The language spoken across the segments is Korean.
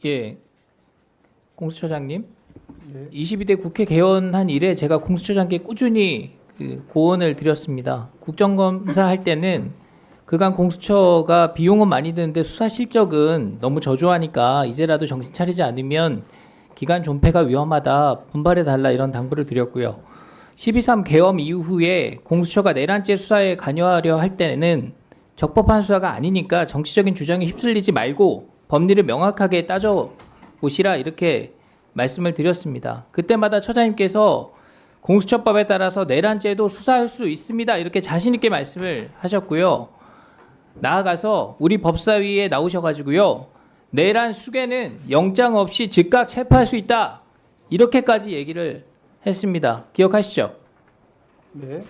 예, 공수처장님, 네. 22대 국회 개원한 이래 제가 공수처장께 꾸준히 고언을 드렸습니다. 국정감사 할 때는 그간 공수처가 비용은 많이 드는데 수사 실적은 너무 저조하니까 이제라도 정신 차리지 않으면 기간 존폐가 위험하다, 분발해달라 이런 당부를 드렸고요. 12.3 계엄 이후에 공수처가 내란죄 수사에 관여하려 할 때는 적법한 수사가 아니니까 정치적인 주장에 휩쓸리지 말고 법리를 명확하게 따져보시라 이렇게 말씀을 드렸습니다. 그때마다 처장님께서 공수처법에 따라서 내란죄도 수사할 수 있습니다 이렇게 자신 있게 말씀을 하셨고요. 나아가서 우리 법사위에 나오셔가지고요, 내란 수괴는 영장 없이 즉각 체포할 수 있다 이렇게까지 얘기를 했습니다. 기억하시죠? 네.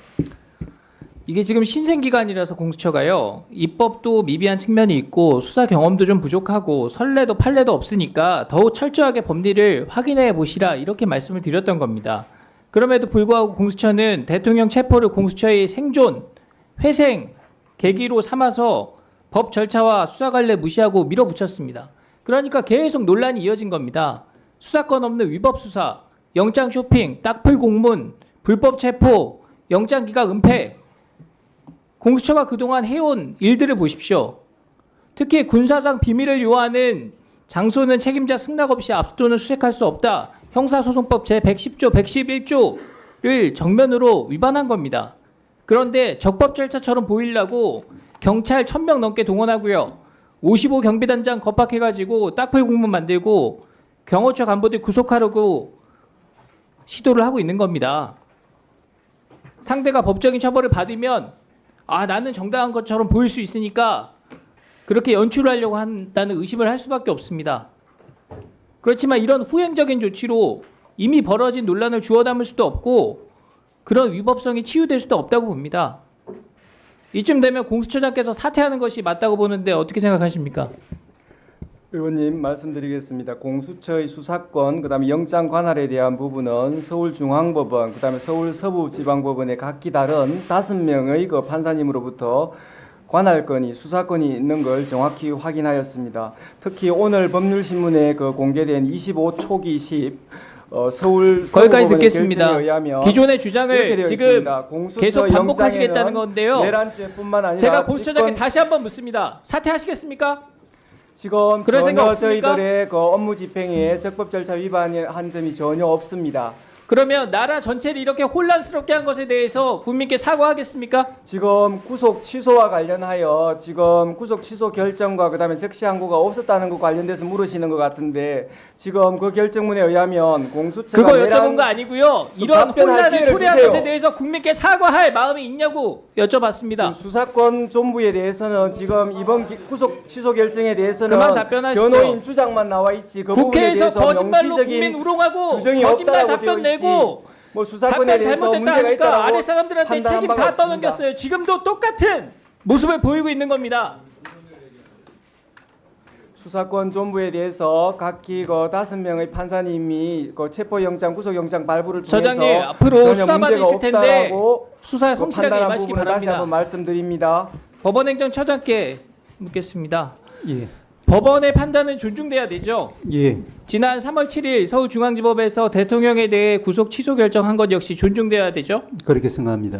이게 지금 신생기관이라서 공수처가요, 입법도 미비한 측면이 있고 수사 경험도 좀 부족하고 선례도 판례도 없으니까 더욱 철저하게 법리를 확인해 보시라 이렇게 말씀을 드렸던 겁니다. 그럼에도 불구하고 공수처는 대통령 체포를 공수처의 생존, 회생 계기로 삼아서 법 절차와 수사 관례 무시하고 밀어붙였습니다. 그러니까 계속 논란이 이어진 겁니다. 수사권 없는 위법 수사, 영장 쇼핑, 딱풀 공문, 불법 체포, 영장 기각 은폐. 공수처가 그동안 해온 일들을 보십시오. 특히 군사상 비밀을 요하는 장소는 책임자 승낙 없이 압수토는 수색할 수 없다. 형사소송법 제110조, 111조를 정면으로 위반한 겁니다. 그런데 적법 절차처럼 보이려고 경찰 1000명 넘게 동원하고요, 55 경비단장 겁박해가지고 딱풀 공문 만들고 경호처 간부들 구속하려고 시도를 하고 있는 겁니다. 상대가 법적인 처벌을 받으면 나는 정당한 것처럼 보일 수 있으니까 그렇게 연출하려고 한다는 의심을 할 수밖에 없습니다. 그렇지만 이런 후행적인 조치로 이미 벌어진 논란을 주워 담을 수도 없고 그런 위법성이 치유될 수도 없다고 봅니다. 이쯤 되면 공수처장께서 사퇴하는 것이 맞다고 보는데 어떻게 생각하십니까? 의원님 말씀드리겠습니다. 공수처의 수사권, 그다음에 영장 관할에 대한 부분은 서울중앙법원, 그다음에 서울서부지방법원의 각기 다른 5명의 그 판사님으로부터 관할권이, 수사권이 있는 걸 정확히 확인하였습니다. 특히 오늘 법률신문에 그 공개된 25초기 10 서울 거기까지 듣겠습니다. 결정에 의하면 기존의 주장을 지금 계속 반복하시겠다는 건데요. 내란죄뿐만 아니라 제가 공수처장께 다시 한번 묻습니다. 사퇴하시겠습니까? 지금 그럴 생각 전혀 없습니까? 저희들의 그 업무 집행에 적법 절차 위반한 점이 전혀 없습니다. 그러면 나라 전체를 이렇게 혼란스럽게 한 것에 대해서 국민께 사과하겠습니까? 지금 구속 취소와 관련하여 지금 구속 취소 결정과 그다음에 적시 항고가 없었다는 것 관련돼서 물으시는 것 같은데, 지금 그 결정문에 의하면 공수처가 그거 여쭤본 거 아니고요. 이런 혼란을 초래한 것에 대해서 국민께 사과할 마음이 있냐고 여쭤봤습니다. 수사권 존부에 대해서는 지금 이번 구속 취소 결정에 대해서는 그만 답변하시죠. 변호인 주장만 나와 있지 그 부분에 국회에서 대해서 거짓말로 명시적인 국민 우롱하고 규정이 거짓말 없다라고 답변 되어 있지. 내고 뭐 수사권에 답변 대해서 잘못됐다 문제가 하니까 있다라고 아래 사람들한테 판단한 책임 바가 다 없습니다. 떠넘겼어요. 지금도 똑같은 모습을 보이고 있는 겁니다. 수사권 존부에 대해서 각기 그 5명의 판사님이 그 체포영장, 구속영장 발부를 통해서 처장님, 앞으로 전혀 수사 문제가 받으실 텐데 없다라고 수사에 그 성실하게 판단한 임하시기 부분을 다시 바랍니다. 한번 말씀드립니다. 법원행정처장께 묻겠습니다. 예, 법원의 판단은 존중돼야 되죠. 예, 지난 3월 7일 서울중앙지법에서 대통령에 대해 구속 취소 결정한 것 역시 존중돼야 되죠. 그렇게 생각합니다.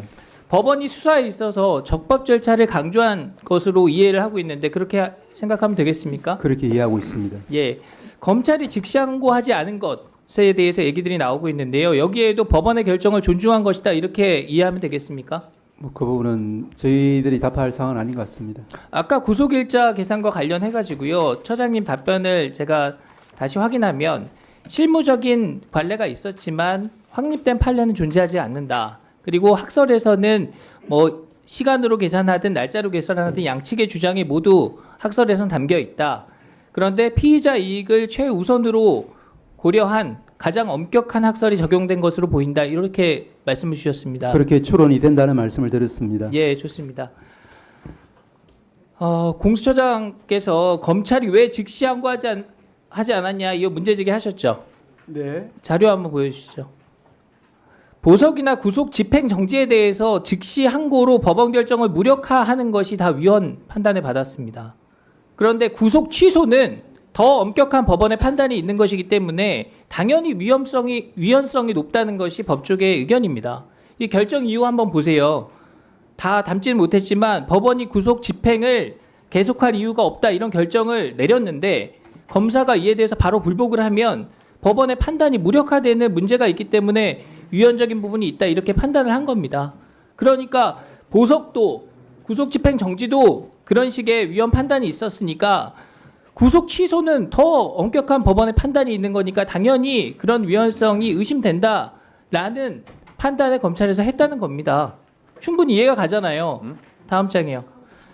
법원이 수사에 있어서 적법 절차를 강조한 것으로 이해를 하고 있는데 그렇게 생각하면 되겠습니까? 그렇게 이해하고 있습니다. 예, 검찰이 즉시항고하지 않은 것에 대해서 얘기들이 나오고 있는데요. 여기에도 법원의 결정을 존중한 것이다 이렇게 이해하면 되겠습니까? 그 부분은 저희들이 답할 사항은 아닌 것 같습니다. 아까 구속일자 계산과 관련해 가지고요, 처장님 답변을 제가 다시 확인하면 실무적인 관례가 있었지만 확립된 판례는 존재하지 않는다. 그리고 학설에서는 뭐 시간으로 계산하든 날짜로 계산하든 양측의 주장이 모두 학설에선 담겨 있다. 그런데 피의자 이익을 최우선으로 고려한 가장 엄격한 학설이 적용된 것으로 보인다. 이렇게 말씀을 주셨습니다. 그렇게 추론이 된다는 말씀을 드렸습니다. 예, 좋습니다. 공수처장께서 검찰이 왜 즉시 항고하지 않았냐 이거 문제제기 하셨죠. 네. 자료 한번 보여주시죠. 보석이나 구속 집행 정지에 대해서 즉시 항고로 법원 결정을 무력화하는 것이 다 위헌 판단을 받았습니다. 그런데 구속 취소는 더 엄격한 법원의 판단이 있는 것이기 때문에 당연히 위헌성이 높다는 것이 법조계의 의견입니다. 이 결정 이유 한번 보세요. 다 담지는 못했지만 법원이 구속 집행을 계속할 이유가 없다 이런 결정을 내렸는데 검사가 이에 대해서 바로 불복을 하면 법원의 판단이 무력화되는 문제가 있기 때문에 위헌적인 부분이 있다 이렇게 판단을 한 겁니다. 그러니까 보석도 구속 집행 정지도 그런 식의 위헌 판단이 있었으니까 구속 취소는 더 엄격한 법원의 판단이 있는 거니까 당연히 그런 위헌성이 의심된다라는 판단을 검찰에서 했다는 겁니다. 충분히 이해가 가잖아요. 다음 장이요.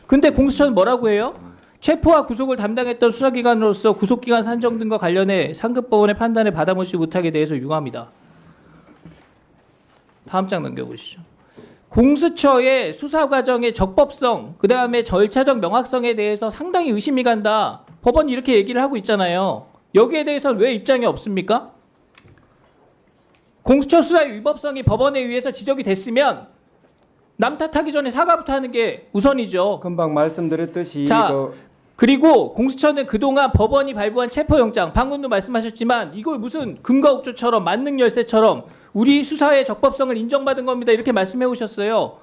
근데 공수처는 뭐라고 해요? 체포와 구속을 담당했던 수사기관으로서 구속기간 산정 등과 관련해 상급법원의 판단을 받아보지 못하게 대해서 유감이다. 다음 장 넘겨보시죠. 공수처의 수사 과정의 적법성, 그 다음에 절차적 명확성에 대해서 상당히 의심이 간다. 법원이 이렇게 얘기를 하고 있잖아요. 여기에 대해서는 왜 입장이 없습니까? 공수처 수사의 위법성이 법원에 의해서 지적이 됐으면 남 탓하기 전에 사과부터 하는 게 우선이죠. 금방 말씀드렸듯이 자, 그리고 공수처는 그동안 법원이 발부한 체포영장, 방금도 말씀하셨지만 이걸 무슨 금가옥조처럼 만능열쇠처럼 우리 수사의 적법성을 인정받은 겁니다. 이렇게 말씀해 오셨어요.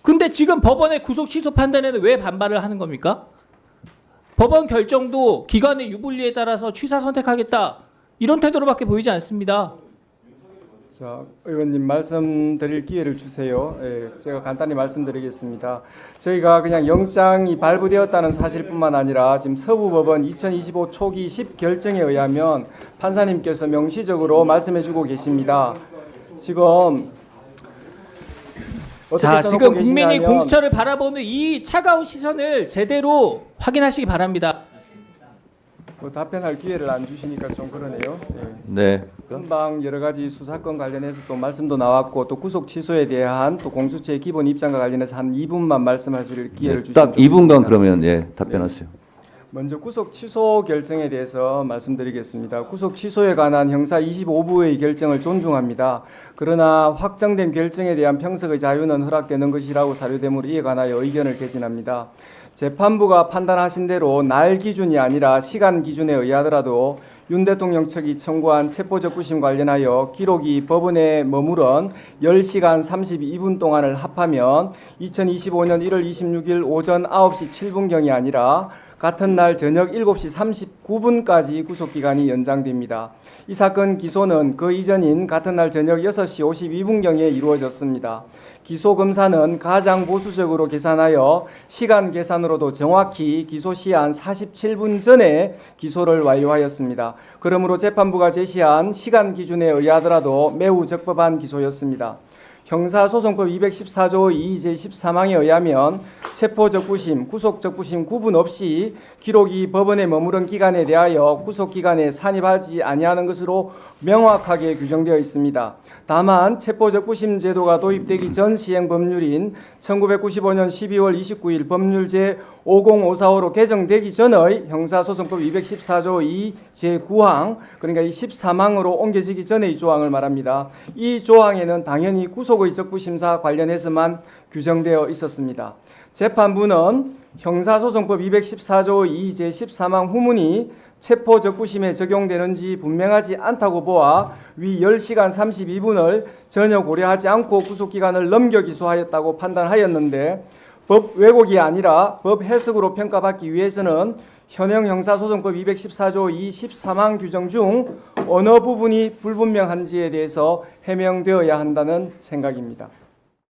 근데 지금 법원의 구속 취소 판단에는 왜 반발을 하는 겁니까? 법원 결정도 기관의 유불리에 따라서 취사 선택하겠다. 이런 태도로밖에 보이지 않습니다. 자, 의원님 말씀드릴 기회를 주세요. 예, 제가 간단히 말씀드리겠습니다. 저희가 그냥 영장이 발부되었다는 사실뿐만 아니라 지금 서부법원 2025 초기 10결정에 의하면 판사님께서 명시적으로 말씀해주고 계십니다. 지금 자, 지금 계시냐면, 국민이 공수처를 바라보는 이 차가운 시선을 제대로 확인하시기 바랍니다. 뭐 답변할 기회를 안 주시니까 좀 그러네요. 예. 네. 금방 여러 가지 수사권 관련해서 또 말씀도 나왔고 또 구속 취소에 대한 또 공수처의 기본 입장과 관련해서 한 2분만 말씀하실 기회를 주시면 딱 2분간 그러면 답변하세요. 먼저 구속 취소 결정에 대해서 말씀드리겠습니다. 구속 취소에 관한 형사 25부의 결정을 존중합니다. 그러나 확정된 결정에 대한 평석의 자유는 허락되는 것이라고 사료되므로 이에 관하여 의견을 개진합니다. 재판부가 판단하신 대로 날 기준이 아니라 시간 기준에 의하더라도 윤 대통령 측이 청구한 체포적부심 관련하여 기록이 법원에 머무른 10시간 32분 동안을 합하면 2025년 1월 26일 오전 9시 7분경이 아니라 같은 날 저녁 7시 39분까지 구속기간이 연장됩니다. 이 사건 기소는 그 이전인 같은 날 저녁 6시 52분경에 이루어졌습니다. 기소검사는 가장 보수적으로 계산하여 시간 계산으로도 정확히 기소 시한 47분 전에 기소를 완료하였습니다. 그러므로 재판부가 제시한 시간 기준에 의하더라도 매우 적법한 기소였습니다. 형사소송법 214조 2 제13항에 의하면 체포적부심, 구속적부심 구분 없이 기록이 법원에 머무른 기간에 대하여 구속기간에 산입하지 아니하는 것으로 명확하게 규정되어 있습니다. 다만 체포적부심 제도가 도입되기 전 시행 법률인 1995년 12월 29일 법률 제50545로 개정되기 전의 형사소송법 214조 2 제9항 그러니까 이 13항으로 옮겨지기 전의 이 조항을 말합니다. 이 조항에는 당연히 구속의 적부심사 관련해서만 규정되어 있었습니다. 재판부는 형사소송법 214조 2 제13항 후문이 체포적부심에 적용되는지 분명하지 않다고 보아 위 10시간 32분을 전혀 고려하지 않고 구속기간을 넘겨 기소하였다고 판단하였는데 법 왜곡이 아니라 법 해석으로 평가받기 위해서는 현행 형사소송법 214조 2 13항 규정 중 어느 부분이 불분명한지에 대해서 해명되어야 한다는 생각입니다.